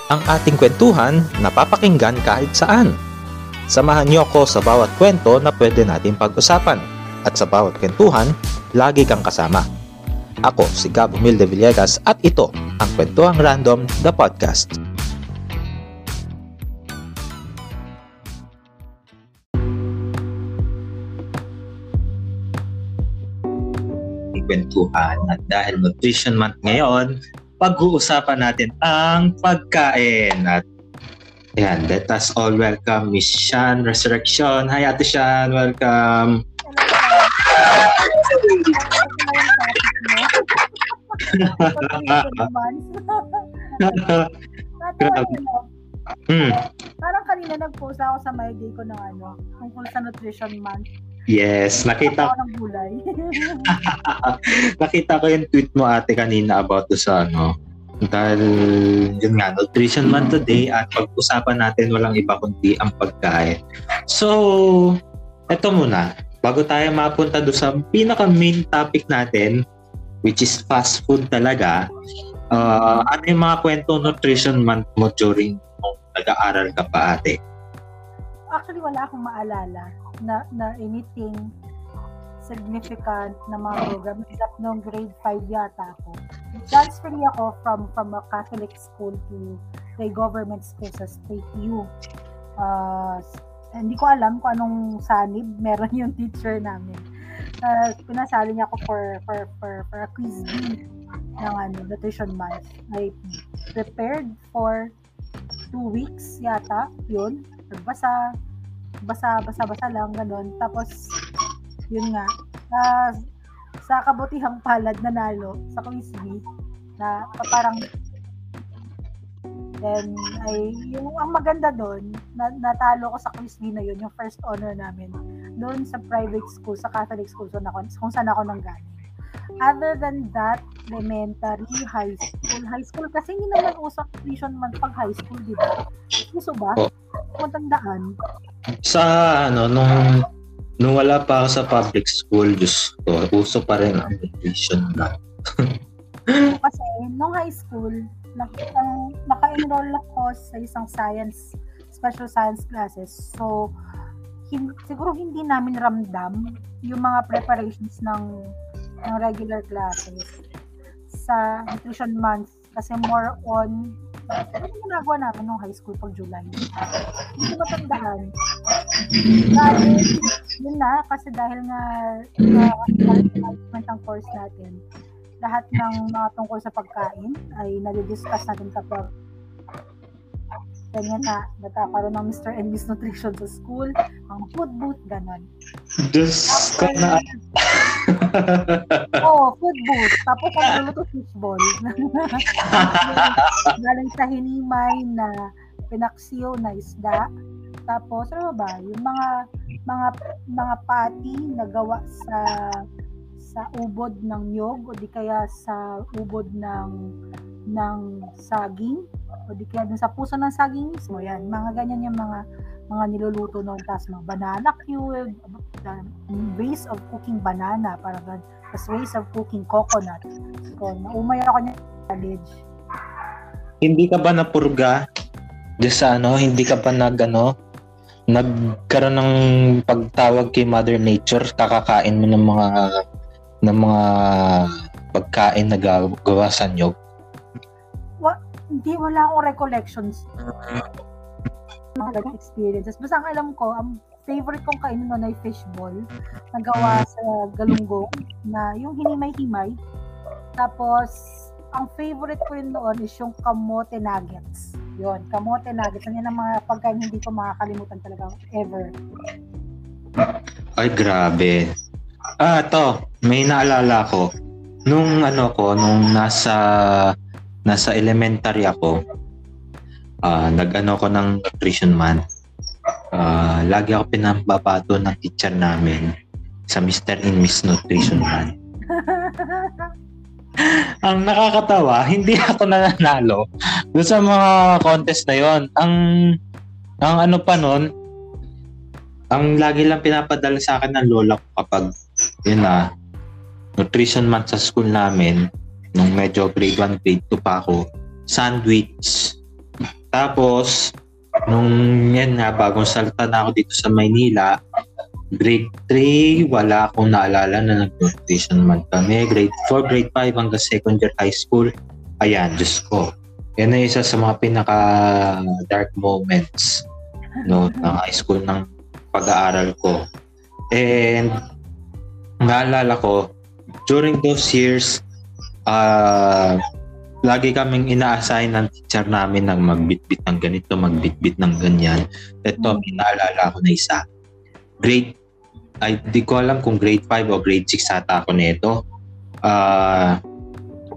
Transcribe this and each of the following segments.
Ang ating kwentuhan napapakinggan kahit saan. Samahan niyo ako sa bawat kwento na pwede natin pag-usapan. At sa bawat kwentuhan, lagi kang kasama. Ako si Gab Humilde Villegas at ito ang Kwentuhang Random, the podcast. Kwentuhan at dahil Nutrition Month ngayon, pag-uusapan natin ang pagkain. At yan, let us all welcome Miss Shan Resurrection. Hi Ate Shan, welcome. Parang kanina nag-post ako sa my day ko ng tungkol sa Nutrition Month. Yes, nakita ko ng gulay. nakita ko yung tweet mo ate kanina about sa dahil yun nga, Nutrition Month today at pag-usapan natin walang iba kundi ang pagkain. So, eto muna, bago tayo mapunta doon sa pinaka main topic natin, which is fast food talaga, ano yung mga kwento Nutrition Month mo during nung nag-aaral ka pa ate? Actually, wala akong maalala na anything significant na mga program. Except noong grade 5 yata ako. Transferred ako from a Catholic school to a government school sa State U. Hindi ko alam kung anong sanib meron yung teacher namin. Pinasali niya ako for a quiz bee ng Nutrition Month. I prepared for 2 weeks yata, yun. Basa lang, ganun. Tapos, yun nga, sa kabutihang palad nanalo sa quiz bee na parang then yung ang maganda doon natalo ko sa quiz bee na yun, yung first honor namin doon sa private school, sa Catholic school kung saan ako nanggaling. Other than that, elementary, high school kasi hindi naman usap Nutrition Month pag high school, di ba? Uso ba? Kung tandaan. Sa nung wala pa ako sa public school, Diyos ko, uso pa rin ang nutrition na. Kasi nung high school, naka-enroll ako sa isang special science classes. So, siguro hindi namin ramdam yung mga preparations ng regular classes sa Nutrition Month kasi more on ano ginagawa namin nung high school pag July. Hindi ko matandaan. Dahil, yun na, kasi dahil nga management ang course natin, lahat ng mga tungkol sa pagkain ay nadi-discuss natin kapag ganyan na, nagkakaroon ng Mr. and Miss Nutrition sa school, ang food booth, gano'n. Diyos ko na. Food booth. Tapos ang luluto fishball. Galing sa hinimay na pinaksiyo na isda. Tapos, ano ba? Yung mga patty na gawa sa ubod ng nyog o di kaya sa ubod ng saging o di kaya dun sa puso ng saging mismo. Yan, mga ganyan yung mga niluluto noon. Tapos mga banana cube, ways of cooking banana, parang tapos ways of cooking coconut. So, naumay ako niya college. Hindi ka ba napurga? Sa hindi ka ba nagkaroon ng pagtawag kay Mother Nature, kakakain mo ng mga pagkain na gawa sa nyog? Hindi, wala akong recollections. Mga experiences. Basta ang alam ko, ang favorite kong kainin noon ay fishball na gawa sa galunggong na yung hinimay-himay. Tapos, ang favorite ko rin noon is yung kamote nuggets. Yun, kamote nuggets. Yan ang mga pagkain hindi ko makakalimutan talaga ever. Ay, grabe. Ito, may naalala ko. Nung nasa elementary ako, nag-ko ng Nutrition Month. Lagi ako pinapapato ng teacher namin sa Mr. and Miss Nutrition Month. Ang nakakatawa, hindi ako nananalo doon sa mga contest na yon. Ang ano pa nun, ang lagi lang pinapadala sa akin ng lola ko kapag Nutrition Month sa school namin, nung medyo grade 1, grade 2 pa ako, sandwich. Tapos, nung yan nga, bagong salta na ako dito sa Maynila, grade 3, wala akong naalala na nag-nutrition month kami. Grade 4, grade 5 hanggang second year high school. Ayan, Diyos ko. Yan na isa sa mga pinaka-dark moments ng high school ng pag-aaral ko. And naalala ko, during those years, lagi kaming ina-assign ng teacher namin ng magbitbit ng ganito, magbitbit ng ganyan. Ito, naalala ko na isa. Di ko alam kung grade 5 o grade 6 ata ako nito.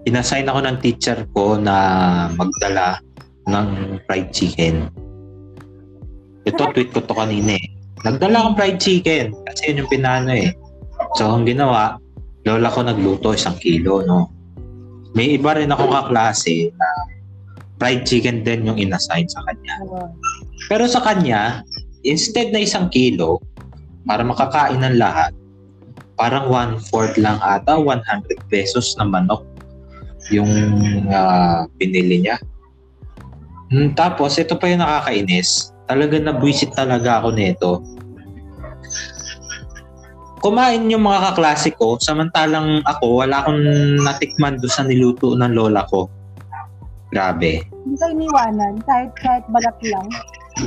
Inassign ako ng teacher ko na magdala ng fried chicken. Ito, tweet ko to kanina eh. Nagdala akong fried chicken kasi yun yung pinano eh. So, ang ginawa, lola ko nagluto 1 kilo, no? May iba rin akong kaklase na fried chicken din yung inassign sa kanya. Pero sa kanya, instead na 1 kilo, para makakain ng lahat, parang 1/4 lang ata, 100 pesos na manok yung binili niya. Tapos, ito pa yung nakakainis. Talaga nabwisit talaga ako nito. Kumain yung mga kaklase ko, samantalang ako, wala akong natikman doon sa niluto ng lola ko. Grabe. Hindi ka iniwanan, kahit balat lang.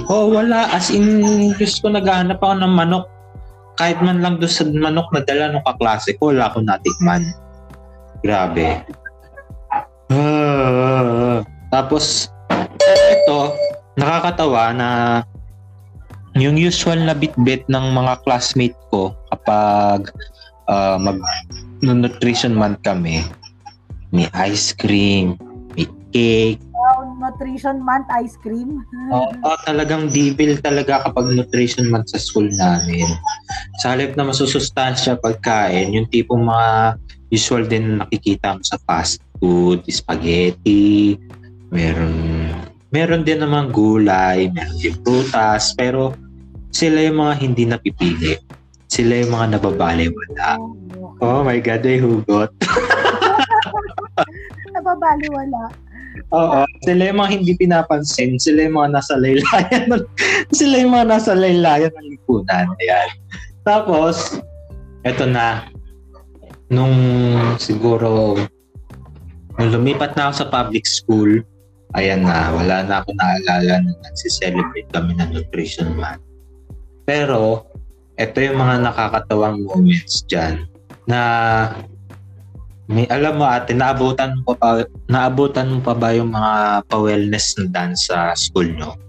Wala. As in, Diyos ko, naghahanap ako ng manok. Kahit man lang doon sa manok na dala ng kaklase ko, wala akong natikman. Grabe. Tapos, ito, nakakatawa na yung usual na bitbit ng mga classmate ko kapag mag-nutrition month kami, may ice cream, may cake. Nutrition month ice cream. Talagang devil talaga kapag nutrition month sa school namin. Sa halip na masusustansya pagkain, yung tipong mga usual din nakikita mo sa fast food, spaghetti, meron din namang gulay, meron din prutas, pero sila yung mga hindi napipili. Sila yung mga nababaliwala. Oh my God, ay hugot. Nababaliwala. Oo, sila yung mga hindi pinapansin. Sila yung mga nasa laylayan. Sila yung mga nasa laylayan ng lipunan. Ayan. Tapos, eto na. Nung siguro, nung lumipat na ako sa public school, ayan na, wala na ako naalala na nagsiselebrate kami ng nutrition month. Pero, ito yung mga nakakatawang moments dyan na alam mo ate, naabutan mo pa ba yung mga pa-wellness na dance sa school nyo?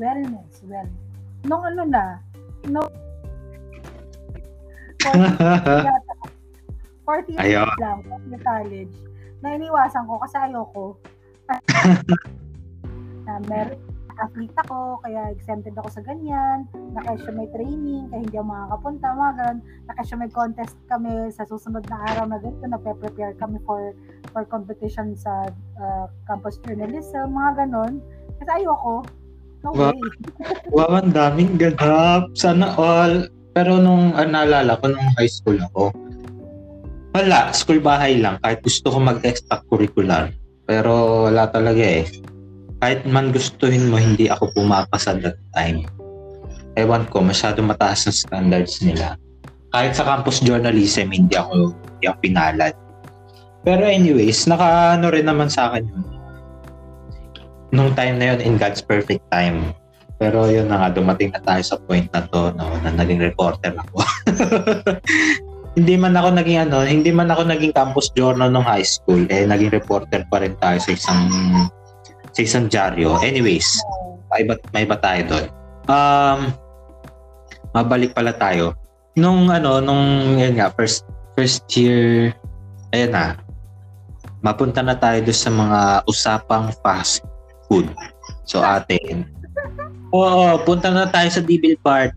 Wellness. Nung ano na, 40 years lang, sa college, na iniwasan ko kasi ayoko. Meron athlete ako, kaya exempted ako sa ganyan, nakasya may training, kaya hindi ako makakapunta, mga ganun, nakasya may contest kami sa susunod na araw na ganito, nagpe-prepare kami for competition sa campus journalism, mga ganun, kasi ayoko, no way. Wow, ang daming ganap, sana all, pero nung naalala ko, nung high school ako, wala, school bahay lang, kahit gusto ko mag-extracurricular, pero wala talaga eh. Kahit man gustuhin mo, hindi ako pumapasa that time. Ewan ko, masyado mataas ang standards nila. Kahit sa campus journalism, hindi ako pinalad. Pero anyways, naka-ano rin naman sa akin yun. Nung time na yun, in God's perfect time. Pero yun na nga, dumating na tayo sa point na to, no, na naging reporter ako. Hindi man ako naging campus journal nung high school, naging reporter pa rin tayo sa isang dyaryo. Anyways, may iba tayo doon. Mabalik pala tayo. Nung yun nga, first year, ayan na, mapunta na tayo doon sa mga usapang fast food. So atin, punta na tayo sa devil part.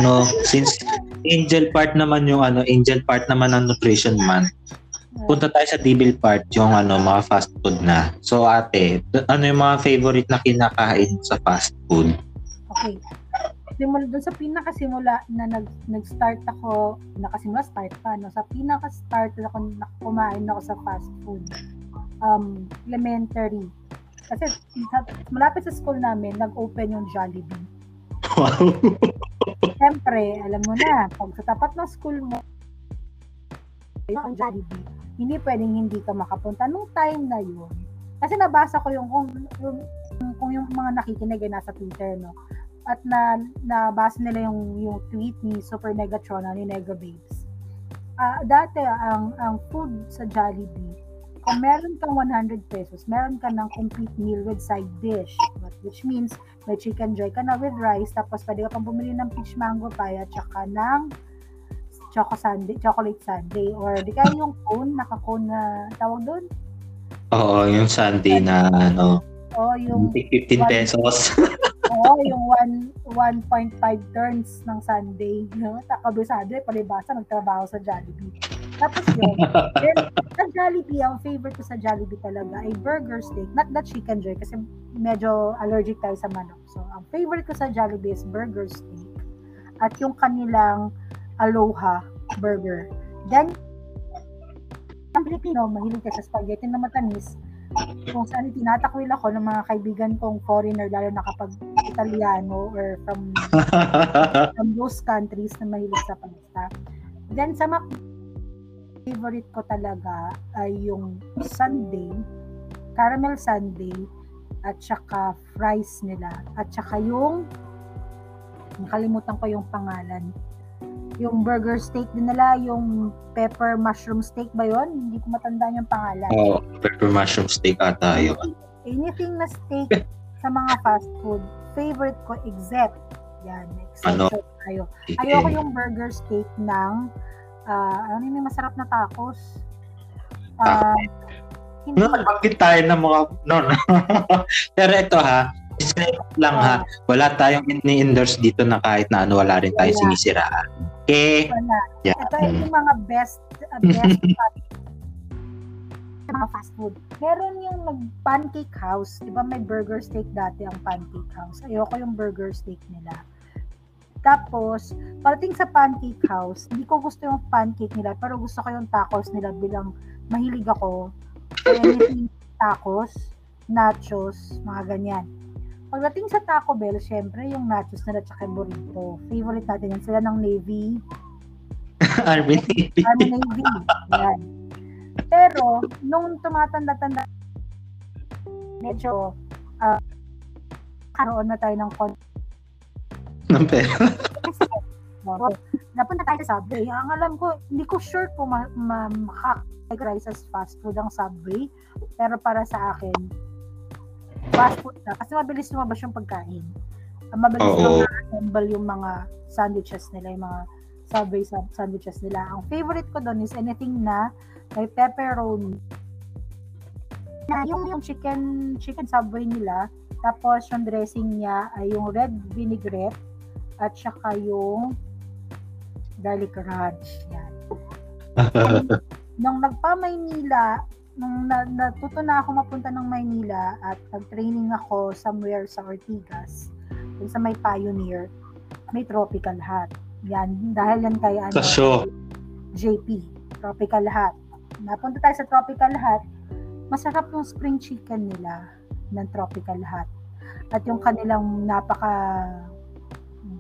No, since angel part naman ng nutrition month. Punta tayo sa devil part, yung mga fast food na. So ate, ano yung mga favorite na kinakain sa fast food? Okay. Simula doon sa pinakasimula na nag-start ako, start pa, no? Sa pinaka-start ako kumain ako sa fast food. Elementary. Kasi malapit sa school namin, nag-open yung Jollibee. Wow. Siyempre, alam mo na, pag sa tapat ng school mo, yung Jollibee, hindi pwedeng hindi ka makapunta nung time na yun. Kasi nabasa ko kung yung mga nakikinig ay nasa Twitter, no? At nabasa nila yung tweet ni Super Megatron ni Nega Babes. Dati, ang food sa Jollibee, kung meron kang 100 pesos, meron ka ng complete meal with side dish. Which means, may chicken joy ka na with rice, tapos pwede ka pang bumili ng peach mango pie at saka ng chocolate sundae. Or di kaya yung cone, naka-cone na tawag doon? Oo, yung sundae na yung 15 pesos. Yung 1.5 turns ng sundae. Kabisado, palibasa, nagtrabaho sa Jollibee. Tapos yun, then, sa Jollibee, ang favorite ko sa Jollibee talaga ay burger steak, not the chicken joy, kasi medyo allergic tayo sa manok. So, ang favorite ko sa Jollibee is burger steak at yung kanilang Aloha burger. Then, ang Pilipino, mahilig ka sa spaghetti na matamis, kung saan tinatakwil ako ng mga kaibigan kong foreigner, lalo na kapag Italiano or from those countries na mahilig sa pasta. Then, sa favorite ko talaga ay yung sundae, caramel sundae, at saka fries nila. At saka yung, nakalimutan ko yung pangalan, yung burger steak din nila, yung pepper mushroom steak ba yun? Hindi ko matandaan yung pangalan. Pepper mushroom steak ata yun. Anything na steak sa mga fast food, favorite ko except tayo. Ayoko yung burger steak ng ano yung masarap na tacos? Hindi. Bakit tayo ng mga Pero ito lang wala tayong ini-endorse dito na kahit na wala rin tayo sinisiraan. Okay? Yeah. Ito yung mga best mga fast food. Meron yung pancake house, di ba may burger steak dati ang pancake house. Ayoko yung burger steak nila. Tapos, parating sa pancake house, hindi ko gusto yung pancake nila, pero gusto ko yung tacos nila bilang mahilig ako. Anything tacos, nachos, mga ganyan. Pagdating sa Taco Bell, syempre yung nachos nila tsaka burrito. Favorite natin yan. Sila ng Navy. Army Navy. Yan. Pero, nung tumatanda-tanda, medyo karoon na tayo ng ng pera. Napunta tayo sa Subway. Ang alam ko, hindi ko sure kung makakategorize as fast food ang Subway. Pero para sa akin, fast food na. Kasi mabilis lumabas yung pagkain. Mabilis na-assemble yung mga sandwiches nila, yung mga Subway sandwiches nila. Ang favorite ko doon is anything na may pepperoni. Yung chicken Subway nila, tapos yung dressing niya ay yung red vinaigrette at saka yung garlic ranch. Yan. Nung nagpa-Maynila, nung natuto na ako mapunta ng Maynila at nag-training ako somewhere sa Ortigas, dun sa may Pioneer, may Tropical Hut. Yan, dahil yan kay JP, Tropical Hut. Napunta tayo sa Tropical Hut, masarap yung spring chicken nila ng Tropical Hut. At yung kanilang napaka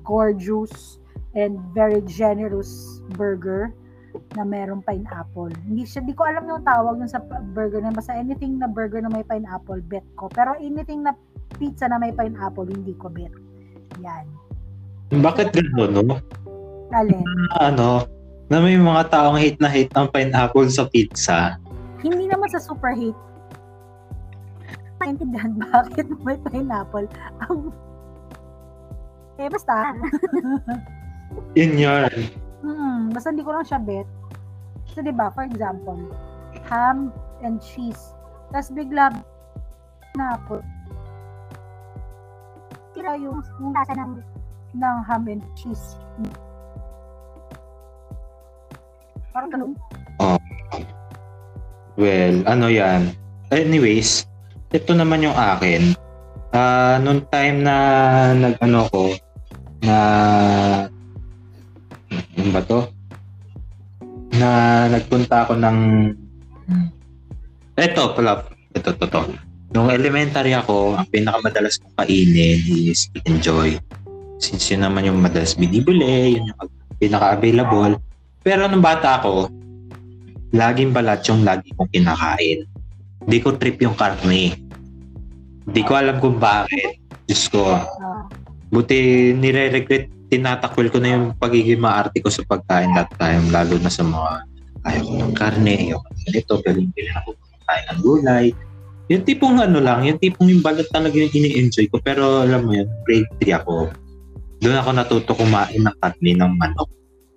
gorgeous and very generous burger na merong pineapple. Hindi ko alam yung tawag dun sa burger na basta anything na burger na may pineapple, bet ko. Pero anything na pizza na may pineapple, hindi ko bet. Yan. Bakit gano'n, no? Alin? Na may mga taong hate na hate ng pineapple sa pizza. Hindi naman sa super hate. Maintindihan bakit may pineapple. Basta. Yun. Basta hindi ko lang siya bet. So, diba, for example, ham and cheese. Tapos bigla na po. Tira yung lasa ng ham and cheese. Parang ganun. Well, yan. Anyways, ito naman yung akin. Noong time na nagpunta ako ng ito. Nung elementary ako, ang pinakamadalas kong kainin is Enjoy. Since yun naman yung madalas binibili, yun yung pinaka-available. Pero nung bata ako, laging balat yung lagi kong kinakain. Hindi ko trip yung karne. Hindi ko alam kung bakit. Diyos ko. Buti nire-regret, tinatakwil ko na yung pagiging maarte ko sa pagkain that time, lalo na sa mga ayaw ko ng karne, ayaw ko ng ganito, galing-galing ako kain ng gulay. Yung tipong yung tipong yung balat talaga yung ini-enjoy ko. Pero alam mo yun, grade 3 ako. Doon ako natuto kumain ng karne ng manok.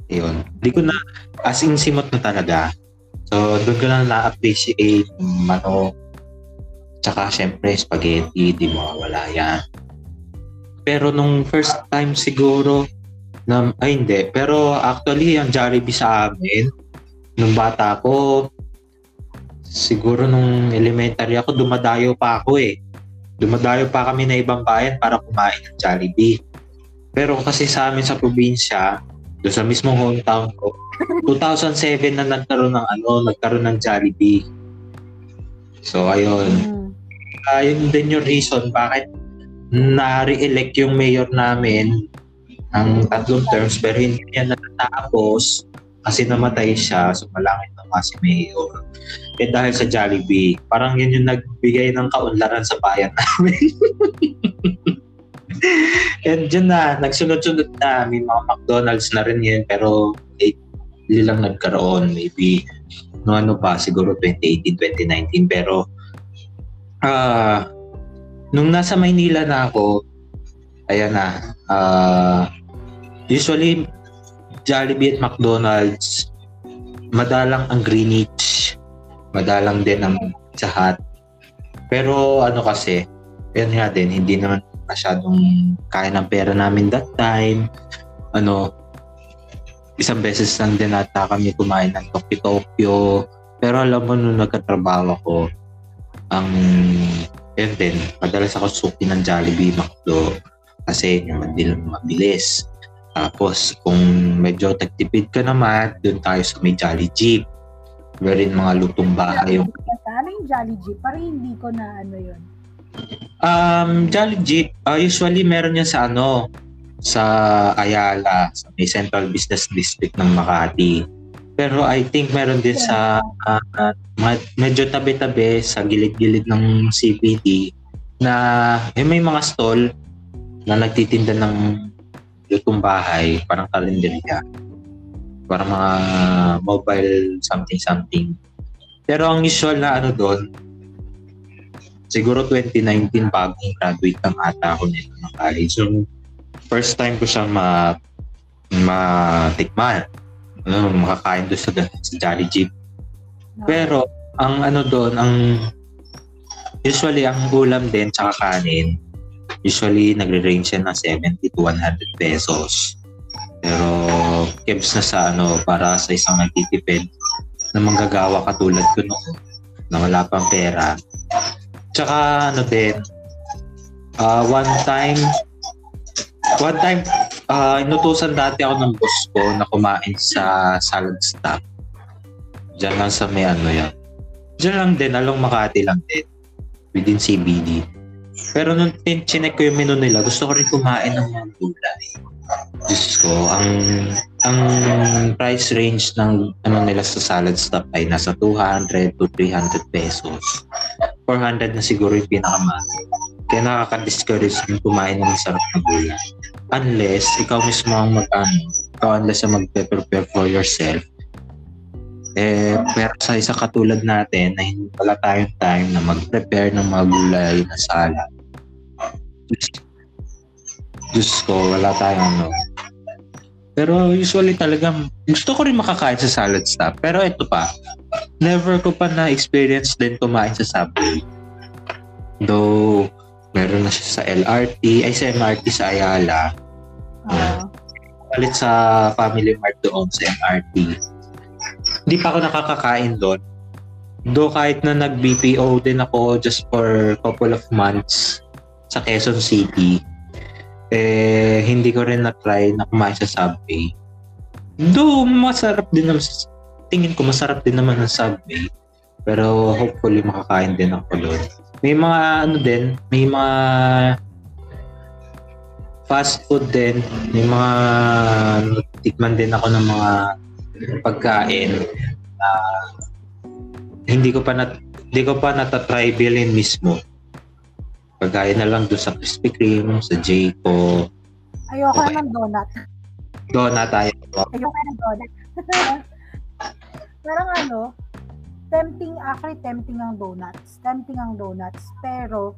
Yun. Hindi ko na, as in simot na talaga. So, doon ko na na-appreciate manok. Tsaka, syempre, spaghetti, di mawawala yan. Pero nung first time siguro, hindi. Pero actually, ang Jollibee sa amin, nung bata ko, siguro nung elementary ako, dumadayo pa ako eh. Dumadayo pa kami na ibang bayan para kumain ng Jollibee. Pero kasi sa amin sa probinsya, doon sa mismong hometown ko, 2007 na nagkaroon ng Jollibee. So, ayun. Yun din yung reason bakit na-re-elect yung mayor namin ng 3 terms pero hindi niya natatapos kasi namatay siya, sumalangit na nga si mayor. Eh dahil sa Jollibee, parang yun yung nagbigay ng kaunlaran sa bayan namin. And yun na, nagsunod-sunod na, may mga McDonald's na rin yun pero hindi lang nagkaroon, maybe siguro 2018, 2019 pero nung nasa Maynila na ako, ayan na, usually Jollibee at McDonald's, madalang ang Greenwich, madalang din ang Pizza Hut. Pero kasi, yan nga din, hindi naman masyadong kaya ng pera namin that time. Isang beses lang din ata kami kumain ng Tokyo. Pero alam mo, nung nagkatrabaho ako, din, madalas ako suki ng Jollibee, McDo, kasi mabilis. Tapos, kung medyo tagtipid ka naman, doon tayo sa may Jolly Jeep. Wherein mga lutong bahay yung... Ano yung Jolly Jeep? Parang hindi ko na yun. Jolly Jeep, usually meron yan sa Ayala, sa may Central Business District ng Makati. Pero I think meron din sa medyo tabi-tabi sa gilid-gilid ng CBD na may mga stall na nagtitinda ng lutong bahay, parang kalenderya. Parang mga mobile something. Pero ang usual na doon, siguro 2019 bagong graduate lang ata ako nito ng college. So, first time ko siya matikman. Makakain doon sa Jolly Jeep. Pero ang doon, usually ang ulam din tsaka kanin, usually nagre-range yan ng 70 to 100 pesos. Pero kebs na sa para sa isang nagtitipid na manggagawa katulad ko noon na wala pang pera. Tsaka din, one time inutusan dati ako ng boss ko na kumain sa salad stop. Diyan lang sa may yan. Diyan lang din, along Makati lang din. Within CBD. Pero nung chinek ko yung menu nila, gusto ko rin kumain ng mga gulay. Diyos ko, ang price range ng nila sa salad stop ay nasa 200 to 300 pesos. 400 na siguro yung pinakamahal. Kaya nakaka-discourage yung kumain ng masarap na gulay. Unless ikaw mismo ang unless ang mag-prepare for yourself. Pero sa isa katulad natin na hindi wala tayong time na mag-prepare ng mga gulay na salad. Diyos ko, wala tayong Pero usually talagang gusto ko rin makakain sa salad stop. Pero ito pa, never ko pa na-experience din kumain sa Subway. Though, meron na siya sa sa MRT sa Ayala. Palit sa Family Mart doon sa MRT. Hindi pa ako nakakakain doon. Though kahit na nag-BPO din ako just for a couple of months sa Quezon City, hindi ko rin na-try na kumain sa Subway. Though masarap din naman, tingin ko masarap din naman ang Subway. Pero hopefully makakain din ako doon. May mga ano din, may mga fast food din, may mga tikman din ako ng mga pagkain na hindi ko pa natatry bilhin mismo. Pagkain na lang doon sa Krispy Kreme, sa Jayco. Ayoko na ng donut. Donut tayo. Ayoko na ng donut. Parang tempting ang donuts. Tempting ang donuts. Pero,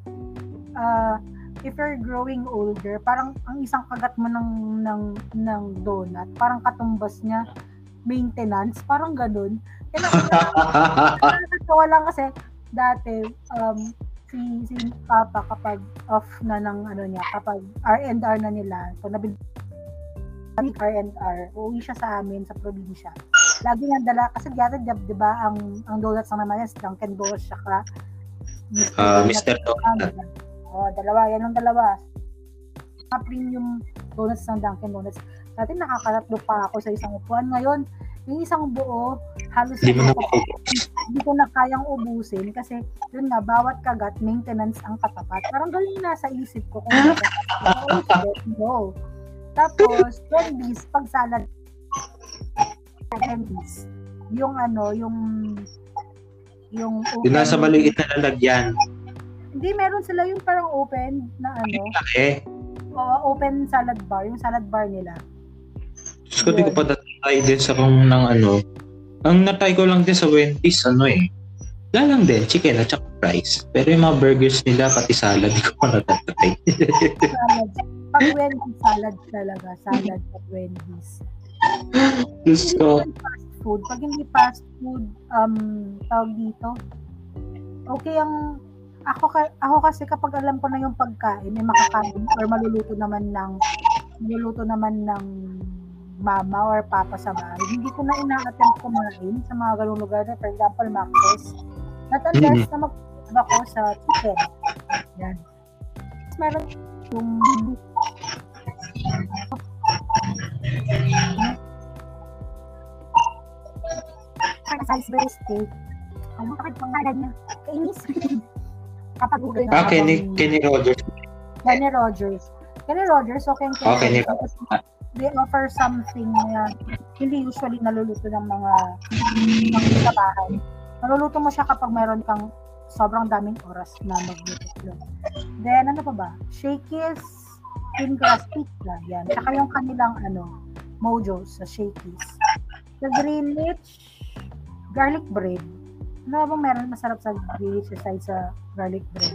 if you're growing older, parang ang isang kagat mo ng donut, parang katumbas niya, maintenance, parang ganun. Kaya nakakatawa lang kasi, dati, si Papa kapag off na ng kapag R&R na nila, so nabili R&R, uuwi siya sa amin sa probinsya. Lagi niyang dala, kasi dati, di ba, ang donuts na naman yan, Dunkin' Donuts, saka Mr. Donut. Dalawa, yan ang dalawa. Mga premium donuts ng Dunkin' Donuts. Dati nakakatatlo pa ako sa isang upuan. Ngayon, yung isang buo, halos hindi ko na kayang ubusin kasi yun nga, bawat kagat, maintenance ang katapat. Parang galing nasa isip ko kung no. Tapos, Wendy's, pag salad, Wendy's, yung yung nasa maliit na lalagyan. Hindi, meron sila yung parang open na open salad bar, yung salad bar nila. So, di ko pa natry din sa kung ng ang natry ko lang din sa Wendy's, lang din, chicken at saka fries. Pero yung mga burgers nila, pati salad, di ko pa natatry. Pag Wendy's, salad talaga. Salad at Wendy's. Gusto. Fast food. Pag hindi fast food, tawag dito, okay ang ako kasi kapag alam ko na yung pagkain, may makakain or maluluto naman ng mama or papa sa bahay, hindi ko na ina-attempt kumain sa mga ganung lugar na, for example, Macdos. Not unless na mag-iba ko sa chicken. Yan. Meron yung Salisbury steak. Bakit pangalan niya? Kainis. Kapag Kenny Rogers. Kenny Rogers, okay. They offer something na hindi usually naluluto ng mga sa bahay. Naluluto mo siya kapag meron kang sobrang daming oras na magluto. Then, ano pa ba? Shakey's thin crust pizza. Yan. Tsaka yung kanilang Mojo's sa Shakey's. Sa Greenwich, garlic bread. Ano bang meron masarap sa Greenwich aside sa garlic bread?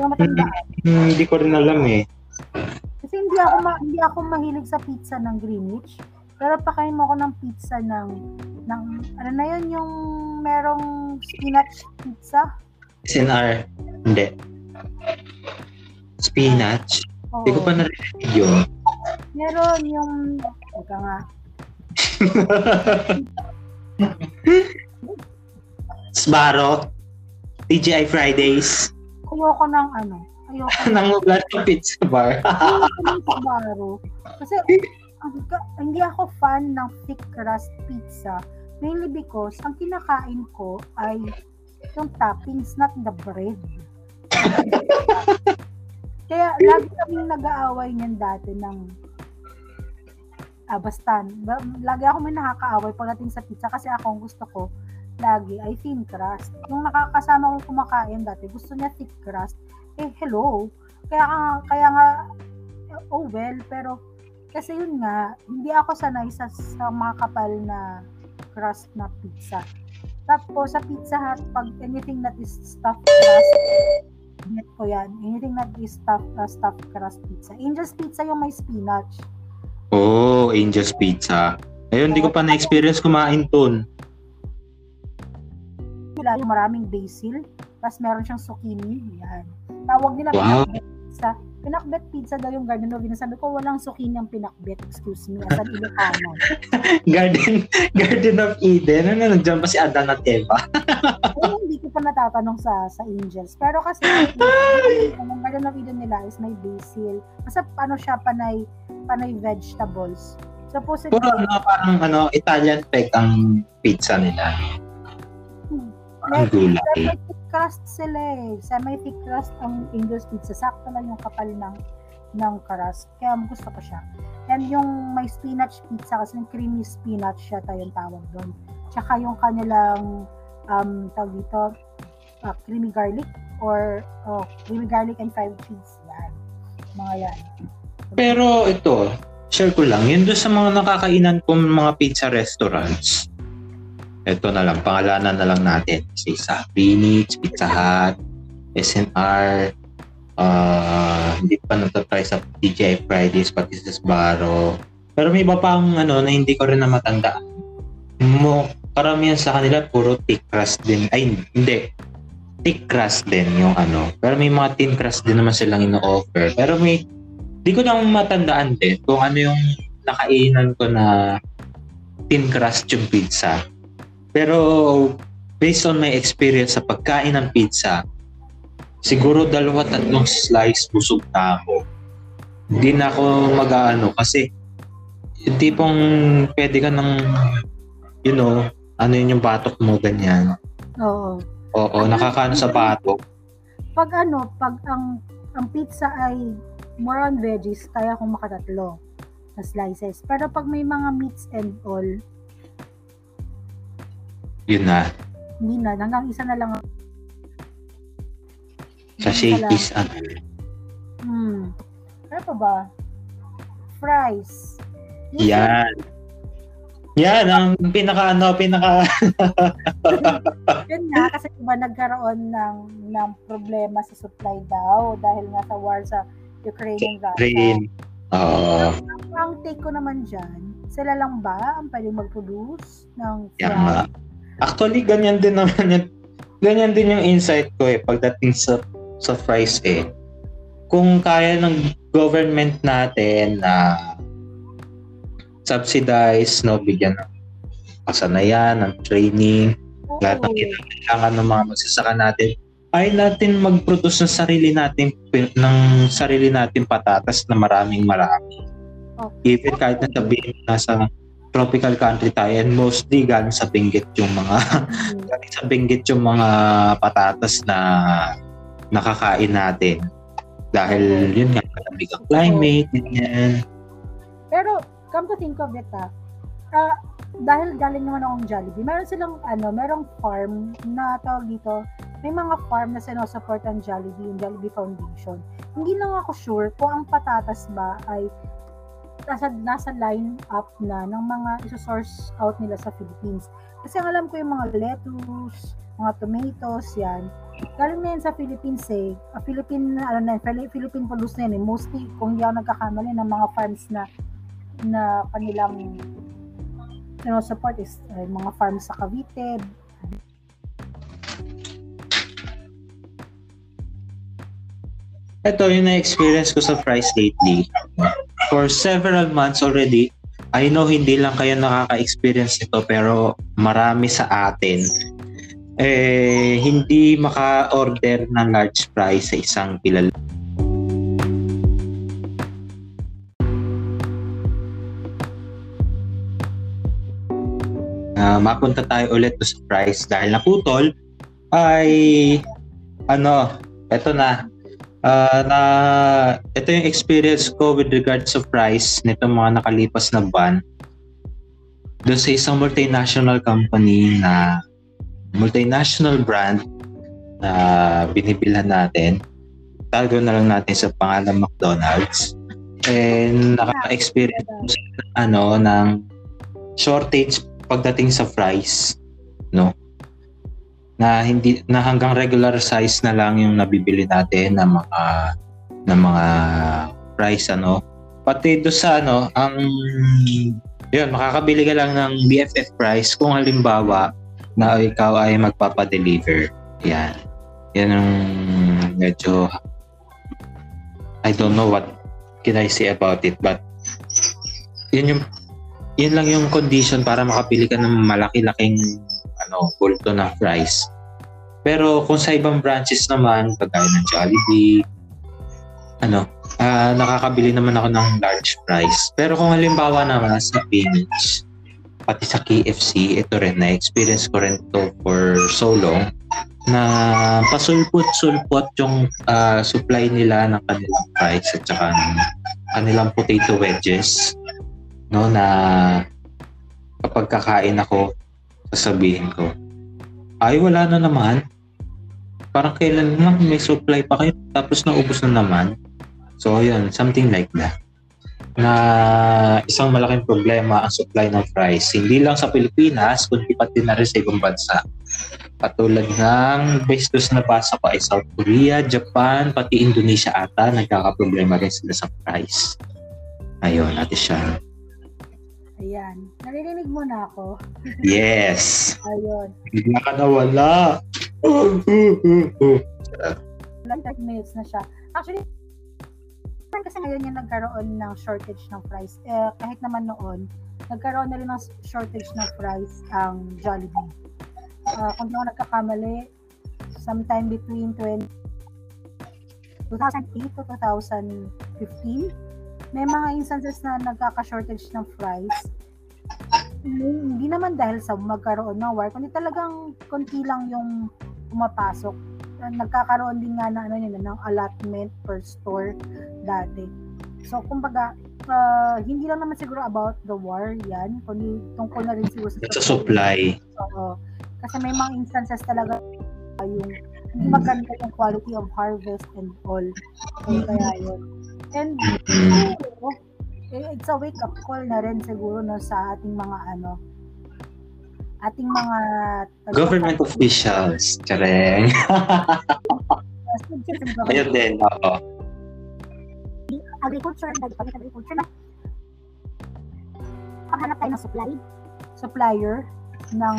Yung matandaan. Hindi ko rin alam eh. Kasi hindi ako mahilig sa pizza ng Greenwich. Pero pakain mo ako ng pizza ng ano na yun, yung merong spinach pizza? SNR. Hindi. Spinach? Hindi ko pa narinig yun. Meron yung ika nga. Sbarro. TGI Fridays. Ayoko ng nang mublat ng pizza bar. Sbarro. Kasi hindi ako fan ng thick crust pizza. Mainly because ang kinakain ko ay yung toppings, not the bread. Kaya lagi kaming nag-aaway niyan dati ng lagi ako may nakakaaway pagdating sa pizza kasi ako ang gusto ko lagi ay thin crust. Yung nakakasama kong kumakain dati, gusto niya thick crust. Hello. Kaya nga oh well, pero kasi yun nga, hindi ako sanay sa mga kapal na crust na pizza. Tapos sa Pizza Hut, pag anything that is stuffed crust, get ko yan. Anything that is stuffed crust pizza. Angel's Pizza yung may spinach. Oh, Angel's Pizza. Ayun, hindi ko pa na-experience kumain dun. Yung maraming basil, tapos meron siyang zucchini. Yan. Tawag nila pizza. Pinakbet pizza daw yung Garden of Eden. Sabi ko, walang zucchini ang pinakbet. Excuse me. Asan Ilocano? Garden of Eden? Ano, nandiyan pa si Adan at Eva? Hindi ko pa natatanong sa Angels. Pero kasi, ang Garden of Eden nila is may basil. Kasi paano siya panay vegetables. Supposedly, parang Italian peg ang pizza nila. Ang gulay. crust sila eh. Semi-thick crust ang Angel's Pizza. Sakto lang yung kapal ng crust. Kaya gusto ko siya. And yung may spinach pizza kasi yung creamy spinach siya tayong tawag doon. Tsaka yung kanilang tawag dito, creamy garlic or creamy garlic and 5 cheese. Yan. Mga yan. Pero ito, share ko lang, yun doon sa mga nakakainan kong mga pizza restaurants. Ito na lang, pangalanan na lang natin. Kasi sa Phoenix, Pizza Hut, SNR, hindi pa natatry sa TGI Fridays, pati sa Sbarro. Pero may iba pang na hindi ko rin na matandaan. Karamihan sa kanila, puro thick crust din. Ay, hindi. Thick crust din yung Pero may mga thin crust din naman silang ino-offer. Pero di ko lang matandaan din kung ano yung nakainan ko na thin crust yung pizza. Pero based on my experience sa pagkain ng pizza, siguro 2-3 slice busog na ako. Hindi na ako mag-ano kasi yung tipong pwede ka ng ano yun yung batok mo ganyan. Oo. Oo, nakakaano sa batok. Pag ang pizza ay more on veggies, kaya kong makatatlo na slices. Pero pag may mga meats and all, yun na. Hindi na. Hanggang isa na lang. Sa Shakey's Ano pa ba? Fries. Yan. Yan ang pinaka Yun nga, kasi diba nagkaroon ng problema sa supply daw dahil nga sa war sa Ukraine and Russia. Oo. Ang take ko naman dyan, sila lang ba ang pwedeng mag-produce ng fries? Yeah. Actually, ganyan din yung insight ko pagdating sa fries Kung kaya ng government natin na subsidize, bigyan ng kasanayan, ng training, lahat ng kailangan ng mga magsasaka natin, ay natin mag-produce ng sarili natin patatas na maraming. Even kahit nasa tropical country tayo, and mostly galing sa Benguet yung mga patatas na nakakain natin. Dahil yun nga, malamig ang climate, ganyan. Pero, come to think of it, dahil galing naman akong Jollibee, meron silang, merong farm na tawag dito, may mga farm na sinusupport ang Jollibee, yung Jollibee Foundation. Hindi lang ako sure kung ang patatas ba ay nasa line up na ng mga isosource out nila sa Philippines. Kasi ang alam ko yung mga lettuce, mga tomatoes, yan. Galing na yan sa Philippines Philippine produce na yan Mostly, kung hindi ako nagkakamali, ng mga farms na kanilang support is mga farms sa Cavite. Ito yung na-experience ko sa fries lately. For several months already, I know hindi lang kayo nakaka-experience nito pero marami sa atin hindi maka-order ng large fries sa isang kilala. Mapunta tayo ulit sa fries dahil naputol ay eto na ito yung experience ko with regards to price nitong mga nakalipas na buwan doon sa isang multinational company na multinational brand na binibilhan natin. Tago na lang natin sa pangalan McDonald's. And nakaka-experience ng shortage pagdating sa fries, na hanggang regular size na lang yung nabibili natin ng mga fries pati do sa makakabili ka lang ng BFF fries kung halimbawa na ikaw ay magpapa-deliver. Yan ang medyo I don't know what can I say about it, but yun lang yung condition para makapili ka ng malaki-laking bulto ng fries. Pero kung sa ibang branches naman, kagaya ng Jollibee, nakakabili naman ako ng large fries. Pero kung halimbawa naman sa Phoenix, pati sa KFC, ito rin, na-experience ko rin to for so long. na pasulpot-sulpot yung supply nila ng kanilang fries at saka ng kanilang potato wedges, no, na kapag kakain ako, sasabihin ko, ay wala na naman, parang kailan lang may supply pa kayo tapos naubos na naman. So yun, something like that, na isang malaking problema ang supply ng fries, hindi lang sa Pilipinas kundi pati na rin sa ibang bansa. Katulad ng bastos na basa ko ay South Korea, Japan, pati Indonesia ata, nagkakaproblema rin sila sa price. Ayun, Ate Sean. Ayan. Naririnig mo na ako? Yes! Ayun. Bigla ka nawala. 30 minutes na siya. Actually, kasi ngayon yung nagkaroon ng shortage ng fries. Kahit naman noon, nagkaroon na rin ng shortage ng fries ang Jollibee. Kung di ako nagkakamali, sometime between 2008 to 2015, may mga instances na nagkaka-shortage ng fries. Hindi naman dahil sa magkaroon ng war, kundi talagang konti lang yung pumapasok. Nagkakaroon din nga na ng allotment per store dati. So, kumbaga, hindi lang naman siguro about the war yan, kundi tungkol na rin siguro sa supply. Oo. Kasi may mga instances talaga yung hindi maganda yung quality of harvest and all. So, kaya yun. And it's a wake-up call na rin siguro no, sa ating mga government officials. Tsareng. Ayun din, oo. Agriculture na paghanap tayo ng supplier ng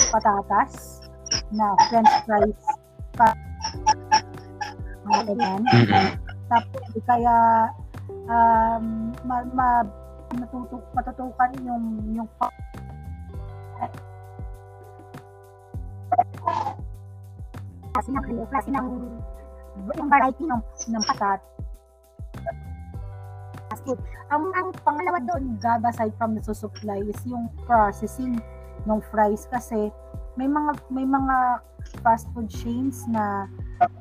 patatas na french fries mga ganyan. Tapos kaya matutukan yung klase ng yung variety ng patatas. Ang pangalawa doon, aside from the supply, is yung processing ng fries, kasi may mga fast food chains na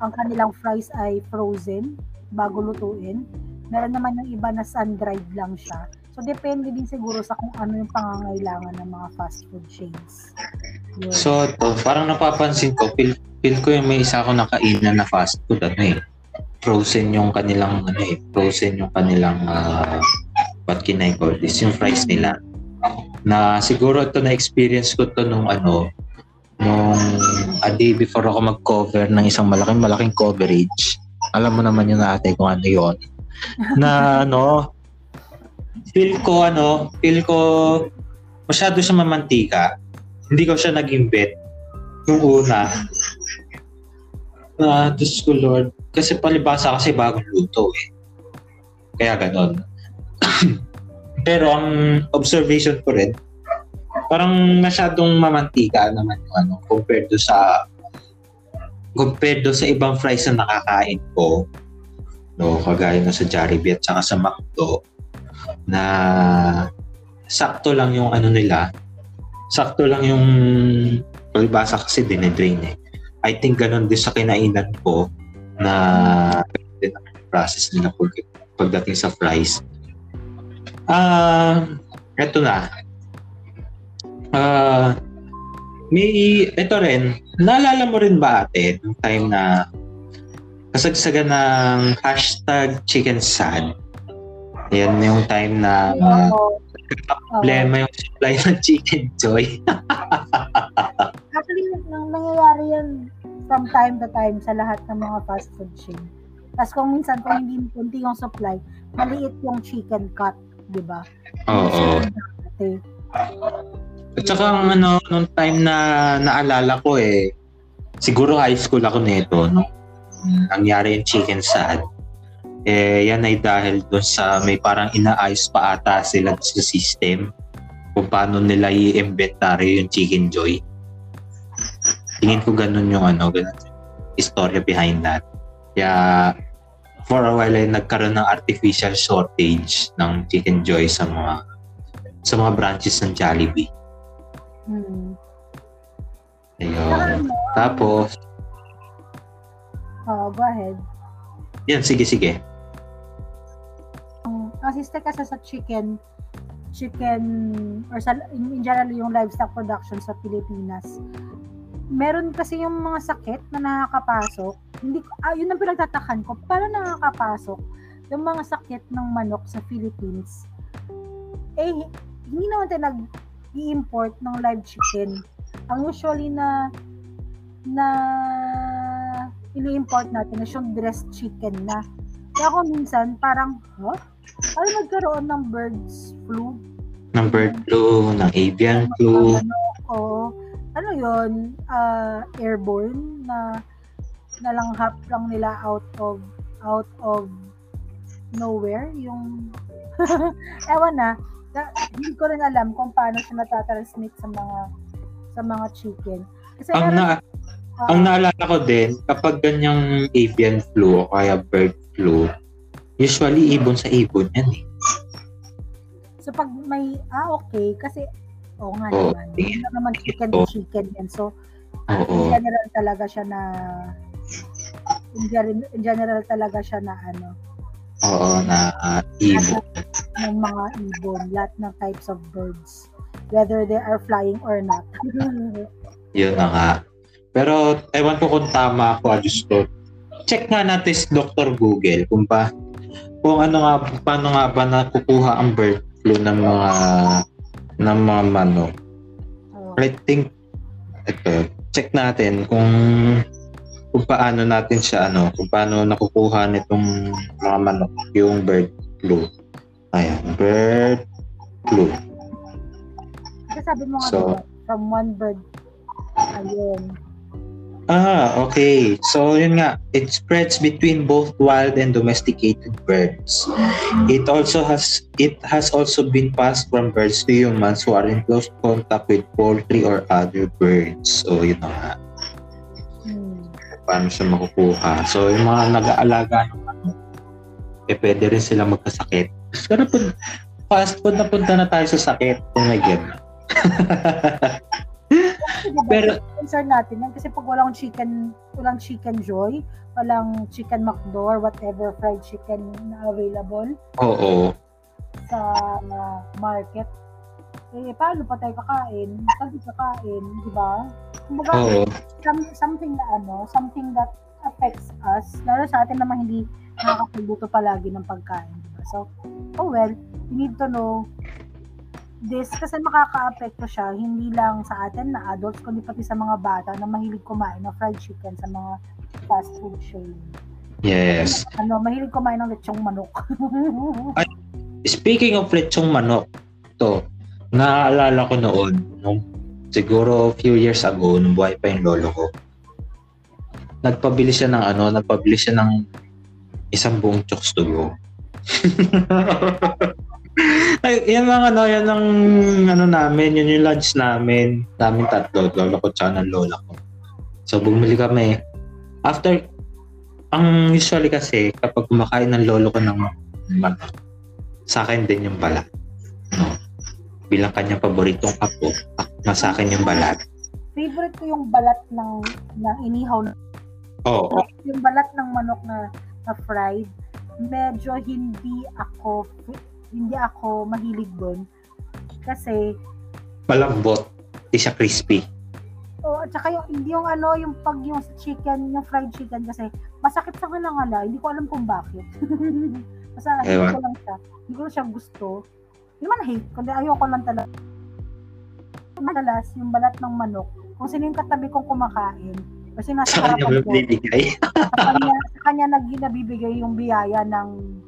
ang kanilang fries ay frozen bago lutuin. Meron naman yung iba na sun-dried lang siya. So, depende din siguro sa kung ano yung pangangailangan ng mga fast food chains. Yun. So, parang napapansin ko, feel ko yung may isa ako nakainan na fast food, frozen yung kanilang, what can I call this, yung fries nila. Na siguro ito na-experience ko to nung a day before ako mag-cover ng isang malaking coverage. Alam mo naman yun na ate kung ano yun. Na feel ko masyado siya mamantika. Hindi ko siya nag-imbet yung una. Diyos ko Lord. Kasi palibasa kasi bagong luto eh. Kaya ganon. Pero ang observation ko rin, parang masyadong mamantika naman yung compared do sa ibang fries na nakakain ko, no, kagaya na sa Jollibee at saka sa McDo, na sakto lang yung nila, sakto lang yung palibasa kasi dinidrain eh. I think ganun din sa kinainan ko na din ang process nila pagdating sa fries. Eto na. Ito rin, naalala mo rin ba ate, yung time na kasagsagan ng #ChickenSad? Yan yung time na problema yung supply ng Chicken Joy. Actually, nangyayari yan from time to time sa lahat ng mga fast food chain. Tapos kung hindi kunti yung supply, maliit yung chicken cut, di ba? Oo. At saka nung time na naalala ko siguro high school ako nito, no? Nangyari yung ChickenSad. Yan ay dahil doon sa may parang inaayos pa ata sila sa system kung paano nila i-inventory yung Chicken Joy. Tingin ko ganun yung ganun istorya behind that. Kaya for a while ay nagkaroon ng artificial shortage ng Chicken Joy sa mga branches ng Jollibee. Ayun. Tapos, go ahead. yan, sige. Ang sister kasi sa chicken or sa in general yung livestock production sa Pilipinas, meron kasi yung mga sakit na nakakapasok. Yun ang pinagtatakan ko, paano nakakapasok yung mga sakit ng manok sa Philippines? Hindi naman tayo nag-i-import ng live chicken. Ang usually na ini-import natin is yung dressed chicken na. Kaya ako minsan parang, ano nagkaroon ng birds flu? Ng bird flu, ng avian flu. Ano yun? Airborne na nalanghap lang nila out of nowhere. Yung ewan na. Hindi ko rin alam kung paano siya natatransmit sa mga chicken. Kasi ang naalala ko din, kapag ganyang avian flu o kaya bird flu, usually ibon sa ibon yan eh. So pag may, okay, kasi, naman. Hindi naman chicken to chicken yan. So, in general talaga siya na ibon. Ng mga ibon, lahat ng types of birds. Whether they are flying or not. Yun na nga. Pero, ewan ko kung tama ako, Ajusto. Check nga natin si Dr. Google paano nga ba nakukuha ang bird flu ng mga manok. I think, check natin kung paano natin siya, kung paano nakukuha nitong mga manok yung bird flu. Ayan, bird flu. Kasi sabi mo nga, from one bird, ayun. Okay. So, yun nga, it spreads between both wild and domesticated birds. It has also been passed from birds to humans who are in close contact with poultry or other birds. So, yun nga. Paano siya makukuha? So, yung mga nag-aalaga ng manok, pwede rin sila magkasakit. Pero fast food na punta na tayo sa sakit. Oh my God. Pero concern natin yan kasi pag walang chicken joy, walang chicken McDo or whatever fried chicken na available sa market, paano pa tayo kakain? Saan kakain, di ba? Kumbaga, something that affects us, lalo sa atin naman hindi nakakapagluto palagi ng pagkain, di ba? So, you need to know this kasi makaka-apekto siya hindi lang sa atin na adults kundi pati sa mga bata na mahilig kumain ng fried chicken sa mga fast food chain. Yes. Mahilig kumain ng lechong manok. Speaking of lechong manok, naaalala ko noon, siguro few years ago, nung buhay pa yung lolo ko. Nagpabili siya ng isang buong chokes to go. Yan ang namin, yun yung lunch namin tatlo, lolo ko tsaka ng lola ko. So bumili kami. After, ang usually kasi kapag kumakain ng lolo ko ng manok, sa akin din yung balat. Bilang kanyang paboritong apo, sa akin yung balat. Favorite ko yung balat ng inihaw. Yung balat ng manok na fried, medyo hindi ako mahilig doon kasi malambot, hindi siya crispy. At saka yung sa chicken, yung fried chicken kasi masakit sa ngala-ngala, hindi ko alam kung bakit. Basta hindi ko lang siya gusto. Hindi man hate, kundi ayoko lang talaga. Madalas, yung balat ng manok, kung sino yung katabi kong kumakain, kasi nasa harapan ko, sa kanya nabibigay yung biyaya ng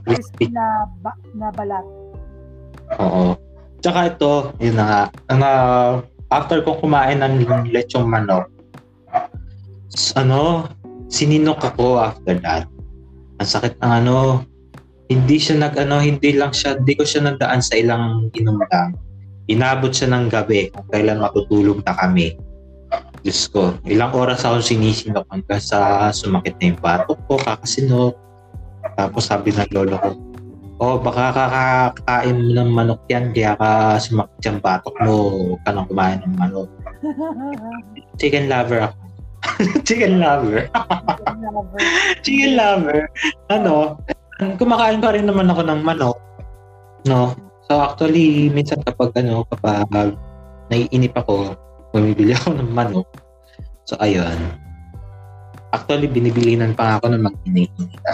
crispy na balat. Oo. Tsaka ito, yun na nga, after kong kumain ng lechong manok, sininok ako after that. Ang sakit ng hindi ko siya nagdaan sa ilang inom lang. Inabot siya ng gabi kung kailan matutulog na kami. Diyos ko, ilang oras ako sinisinok hanggang sa sumakit na yung batok ko, kakasinok. Tapos sabi ng lolo ko, baka kakakain mo ng manok yan, kaya ka sumakit yung batok mo, huwag ka nang kumain ng manok. Chicken lover ako. Chicken lover. Chicken lover. Ano, kumakain pa rin naman ako ng manok. No? So actually, minsan kapag naiinip ako, bumibili ako ng manok. So ayun. Actually, binibilinan pa ako na mag-init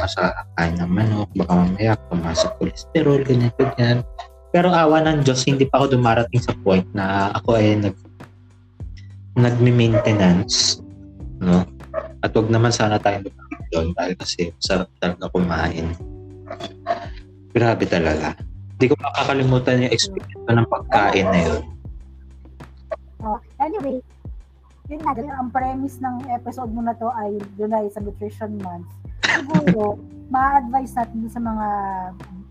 sa kain ng manok. Baka mamaya pumasok cholesterol, ganyan. Pero awa ng Diyos, hindi pa ako dumarating sa point na ako ay nagme-maintenance. No? At wag naman sana tayo doon dahil kasi sarap talaga kumain. Grabe talaga. Hindi ko makakalimutan yung experience ng pagkain na yun. Anyway, yun nga, ang premise ng episode mo na to ay doon ay sa Nutrition Month. Siguro, ma-advise natin sa mga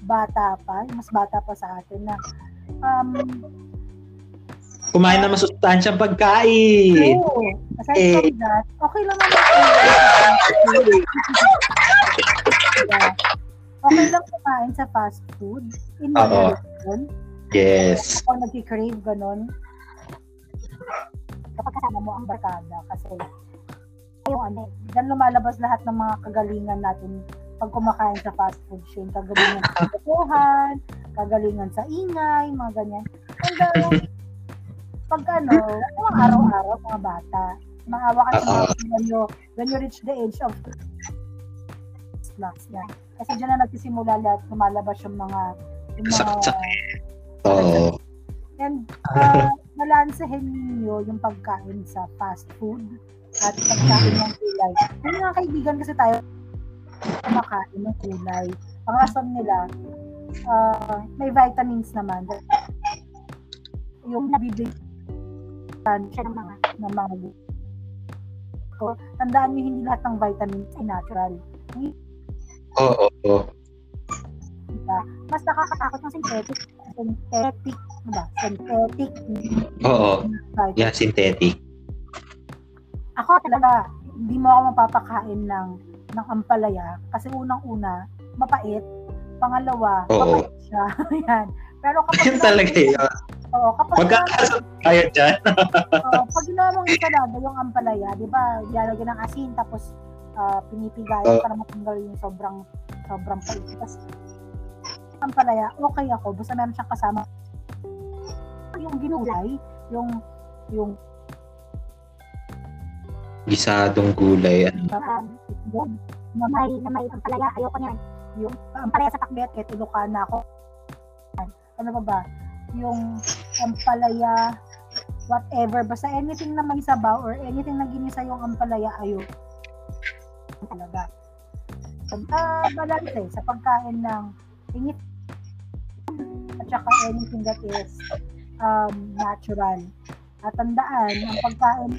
bata pa, mas bata pa sa atin na kumain na masustansyang pagkain. Oo. Aside from that, okay lang naman. Okay lang kumain sa fast food. In moderation. Yes. Ako nag-crave ganon. Kapag kasama mo ang barkada kasi dyan lumalabas lahat ng mga kagalingan natin pag kumakain sa fast food chain. Kagalingan sa katotohan, kagalingan sa ingay, mga ganyan. And pag araw-araw mga bata, maawa ka sa when you reach the age of snacks na. Kasi dyan na nagsisimula lahat, lumalabas yung mga and balansehin niyo yung pagkain sa fast food at pagkain ng gulay. Yung mga kaibigan kasi tayo kumakain ng gulay. Ang rason nila, may vitamins naman. Yung nabibigyan siya ng mga gulay. So, tandaan niyo hindi lahat ng vitamins ay natural. Oo. Diba? Mas nakakatakot ng synthetic. Synthetic. Oo. Yeah, synthetic. Ako talaga, hindi mo ako mapapakain ng ampalaya kasi unang-una, mapait. Pangalawa, mapait siya. Yan. Pero kapag yun talaga yun. Oo, kapag magkakasal tayo dyan. pag ginawa mong ensalada yung ampalaya, di ba, ilalagyan ng asin tapos pinipigayan para matanggal yung sobrang pait. Tapos ampalaya, okay ako. Basta meron siyang kasama yung ginulay, yung gisadong gulay. Na may ampalaya, ayoko niyan. Yung ampalaya sa takbet, Ilocana ako. Ano ba? Yung ampalaya, whatever, basta anything na may sabaw or anything na ginisa yung ampalaya, ayoko. Talaga. Balance sa pagkain ng init at saka anything that is natural. At tandaan, ang pagkain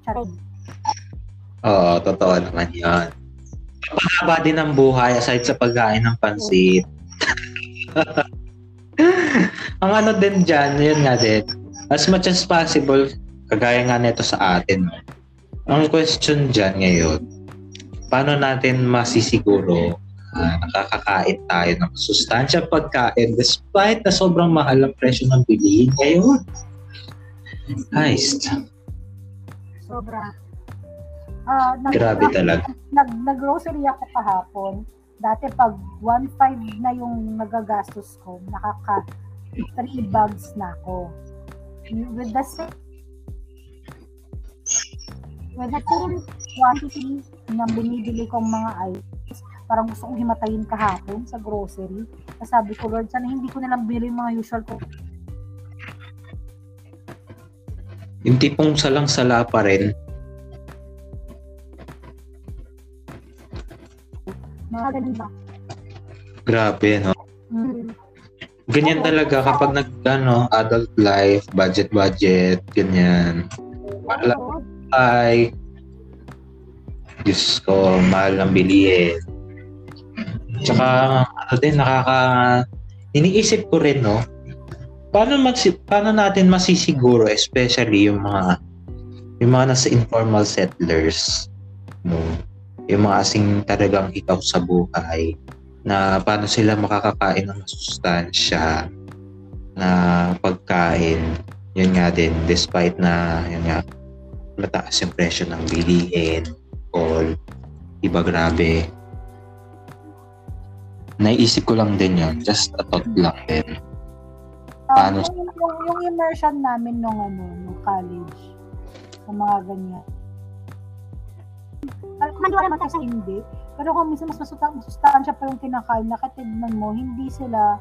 charing. Oo, totoo naman yan. Mahaba din ang buhay aside sa pagkain ng pansit. Ang ano din dyan, yun nga din, as much as possible, kagaya nga nito sa atin, ang question dyan ngayon, paano natin masisiguro nakakakain tayo ng sustansya pagkain despite na sobrang mahal ang presyo ng bilihin ngayon? Guys. Sobra. Grabe talaga. Nag-grocery ako kahapon. Dati pag 1.5 na yung nagagastos ko, nakaka 3 bags na ako. With the same quantity na binibili kong mga items, parang gusto kong himatayin kahapon sa grocery. Kasi sabi ko, Lord, sana hindi ko nalang bili yung mga usual ko. Yung tipong salang-sala pa rin. Mga ganun ba? Grabe, no? Ganyan talaga kapag adult life, budget, ganyan. Ay, Diyos ko, mahal ang bilihin. Tsaka, iniisip ko rin, no? Paano natin masisiguro, especially yung mga nasa informal settlers, no? Yung mga asing talagang ikaw sa buhay, na paano sila makakakain ng masustansya na pagkain. yun nga din, despite na, yun nga, mataas yung presyo ng bilihin, all, iba grabe. Naisip ko lang din yun, just a thought lang din. Paano? Yung immersion namin nung college, sa mga ganyan. Maniwala naman tayo sa hindi, pero kung minsan mas masustansya pa yung kinakain, nakatignan mo, hindi sila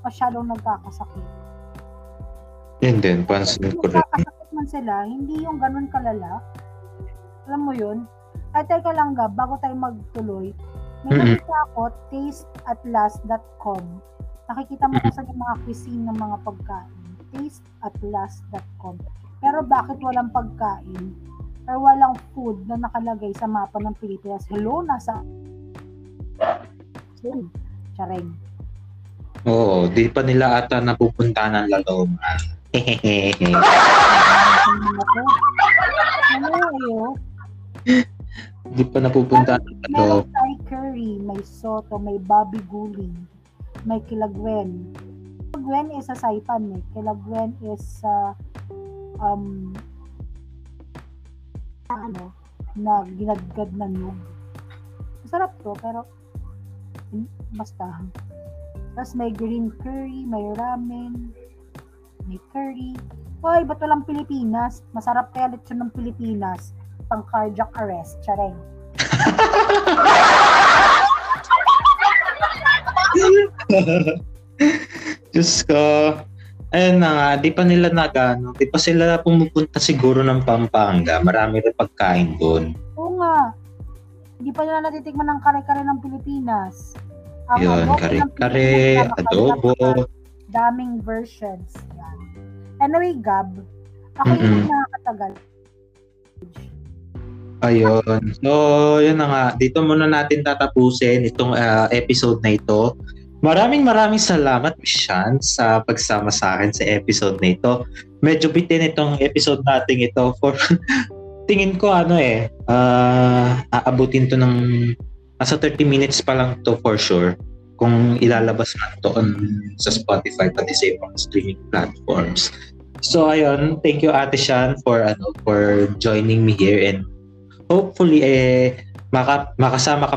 masyadong nagkakasakit. Yun din, pansin ko rin. Nagkakasakit man sila, hindi yung ganun kalala. Alam mo yun? Ay, teka lang Gab, bago tayo magtuloy, may nakita ako, tasteatlast.com. Nakikita mo kasi yung mga cuisine ng mga pagkain. Tasteatlast.com. Pero bakit walang pagkain or walang food na nakalagay sa mapa ng Pilipinas? Hello, nasa Charing. Oo, di pa nila ata napupunta ng Laloma. Di pa napupunta ng Laloma. May Thai curry, may soto, may babi guling, may kilagwen. Kilagwen is sa Saipan eh. Kilagwen is na ginagad na nyug. Masarap to, pero basta. Tapos may green curry, may ramen, may curry. Hoy, ba't walang Pilipinas? Masarap kaya lechon ng Pilipinas. Pang cardiac arrest. Chareng. Diyos ko. Ayun na nga, di pa nila di pa sila pumupunta siguro ng Pampanga. Marami rin pagkain doon. Oo nga. Hindi pa nila natitikman ng kare-kare ng Pilipinas. Yun, kare-kare, adobo. Daming versions. Yan. Anyway, Gab, ako yung nakakatagal. Ayun. So, yun na nga. Dito muna natin tatapusin itong episode na ito. Maraming salamat, Sean, sa pagsama sa akin sa episode na ito. Medyo bitin itong episode natin ito for tingin ko aabutin to ng nasa 30 minutes pa lang to for sure kung ilalabas man to sa Spotify pati sa ibang streaming platforms. So ayun, thank you Ate Sean for joining me here, and hopefully makasama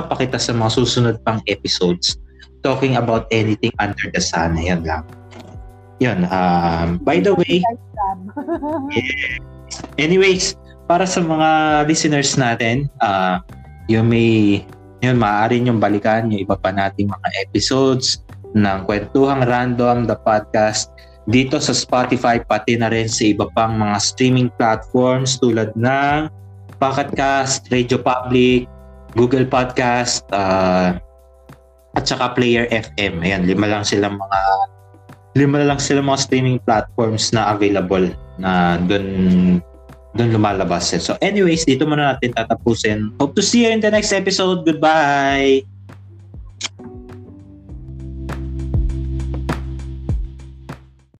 pa kita sa mga susunod pang episodes talking about anything under the sun. Ayan lang. Yun, by the way, yeah. Anyways, para sa mga listeners natin, maaari niyong balikan yung iba pa nating mga episodes ng Kwentuhang Random, the podcast, dito sa Spotify, pati na rin sa iba pang mga streaming platforms tulad ng Pocketcast, Radio Public, Google Podcast, at saka Player FM. Ayan, lima lang silang mga streaming platforms na available na doon lumalabas. So anyways, dito muna natin tatapusin. Hope to see you in the next episode. Goodbye!